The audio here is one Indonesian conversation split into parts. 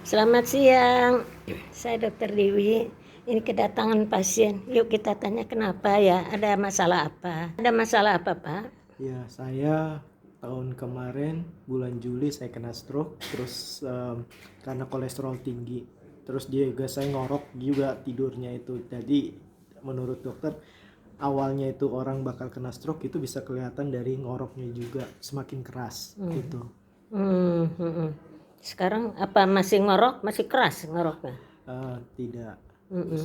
Selamat siang, saya Dokter Dewi. Ini kedatangan pasien. Yuk kita tanya kenapa ya? Ada masalah apa? Ada masalah apa, Pak? Ya, saya tahun kemarin bulan Juli saya kena stroke, terus karena kolesterol tinggi, terus dia juga saya ngorok juga tidurnya itu. Jadi menurut dokter awalnya itu orang bakal kena stroke itu bisa kelihatan dari ngoroknya juga semakin keras gitu. Sekarang apa masih ngorok? Masih keras ngoroknya? Tidak,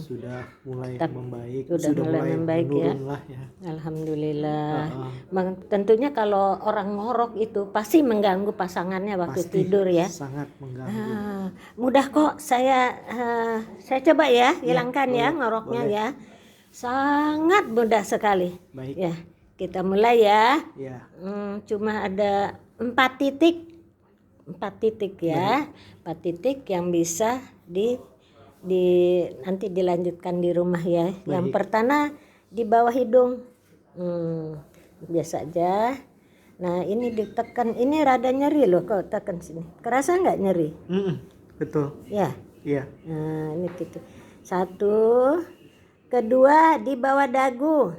sudah mulai Tapi membaik, sudah mulai membaik ya. menurun lah ya. Alhamdulillah. Tentunya kalau orang ngorok itu pasti mengganggu pasangannya waktu Pasti tidur ya. sangat mengganggu. Mudah kok saya coba ya hilangkan ya boleh, ngoroknya boleh. ya. Sangat mudah sekali. Baik. Ya, kita mulai ya. Ya, Cuma ada 4 titik ya. 4 titik yang bisa nanti dilanjutkan di rumah ya. Yang pertama di bawah hidung. Biasa aja. Nah, ini ditekan. Ini rada nyeri loh, kok tekan sini. Kerasa nggak nyeri? betul. Ya. Iya. Nah, ini titik. 1. Kedua di bawah dagu.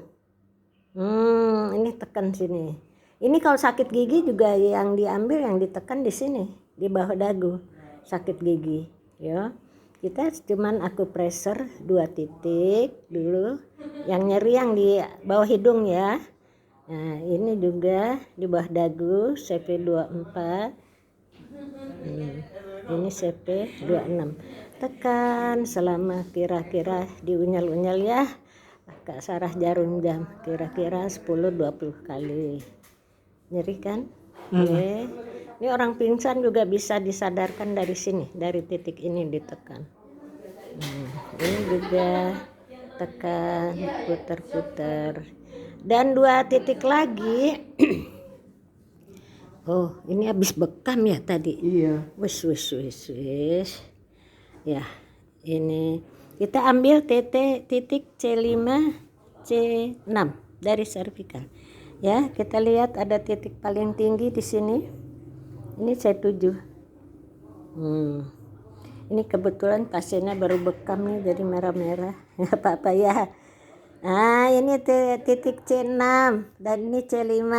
Ini tekan sini. Ini kalau sakit gigi juga yang diambil, yang ditekan di sini, di bawah dagu. Sakit gigi, ya. Kita cuman akupressor 2 titik dulu. Yang nyeri yang di bawah hidung ya. Nah, ini juga di bawah dagu, CP24. Ini CP26. Tekan selama kira-kira diunyal-unyal ya. Agak sarah jarum jam, kira-kira 10-20 kali. Nyeri kan? Oke. Ini orang pingsan juga bisa disadarkan dari sini, dari titik ini ditekan. Ini juga tekan, putar-putar. Dan 2 titik lagi. Oh, ini habis bekam ya tadi. Iya. Wis. Ya, ini kita ambil titik C5, C6 dari servikal. Ya, kita lihat ada titik paling tinggi di sini. Ini C7. Ini kebetulan pasiennya baru bekam nih, jadi merah-merah. Nggak apa-apa ya. Nah, ini titik C6 dan ini C5.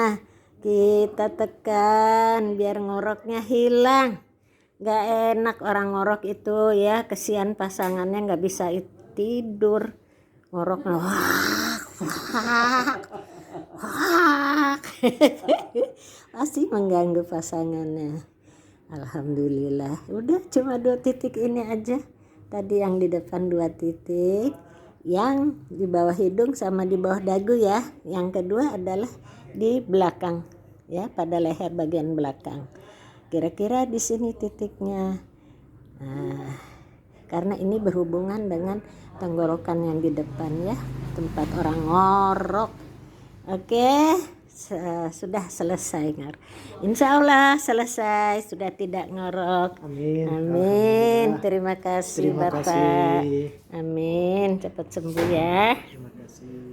Kita tekan biar ngoroknya hilang. Nggak enak orang ngorok itu ya. Kesian pasangannya nggak bisa tidur. Ngoroknya pasti mengganggu pasangannya. Alhamdulillah. Udah cuma 2 titik ini aja. Tadi yang di depan 2 titik, yang di bawah hidung sama di bawah dagu ya. Yang kedua adalah di belakang ya, pada leher bagian belakang. Kira-kira di sini titiknya. Nah, karena ini berhubungan dengan tenggorokan yang di depan ya, tempat orang ngorok. Oke, sudah selesai. Insya Allah selesai, sudah tidak ngorok. Amin. Terima kasih Bapak. Kasih. Amin, cepat sembuh ya. Terima kasih.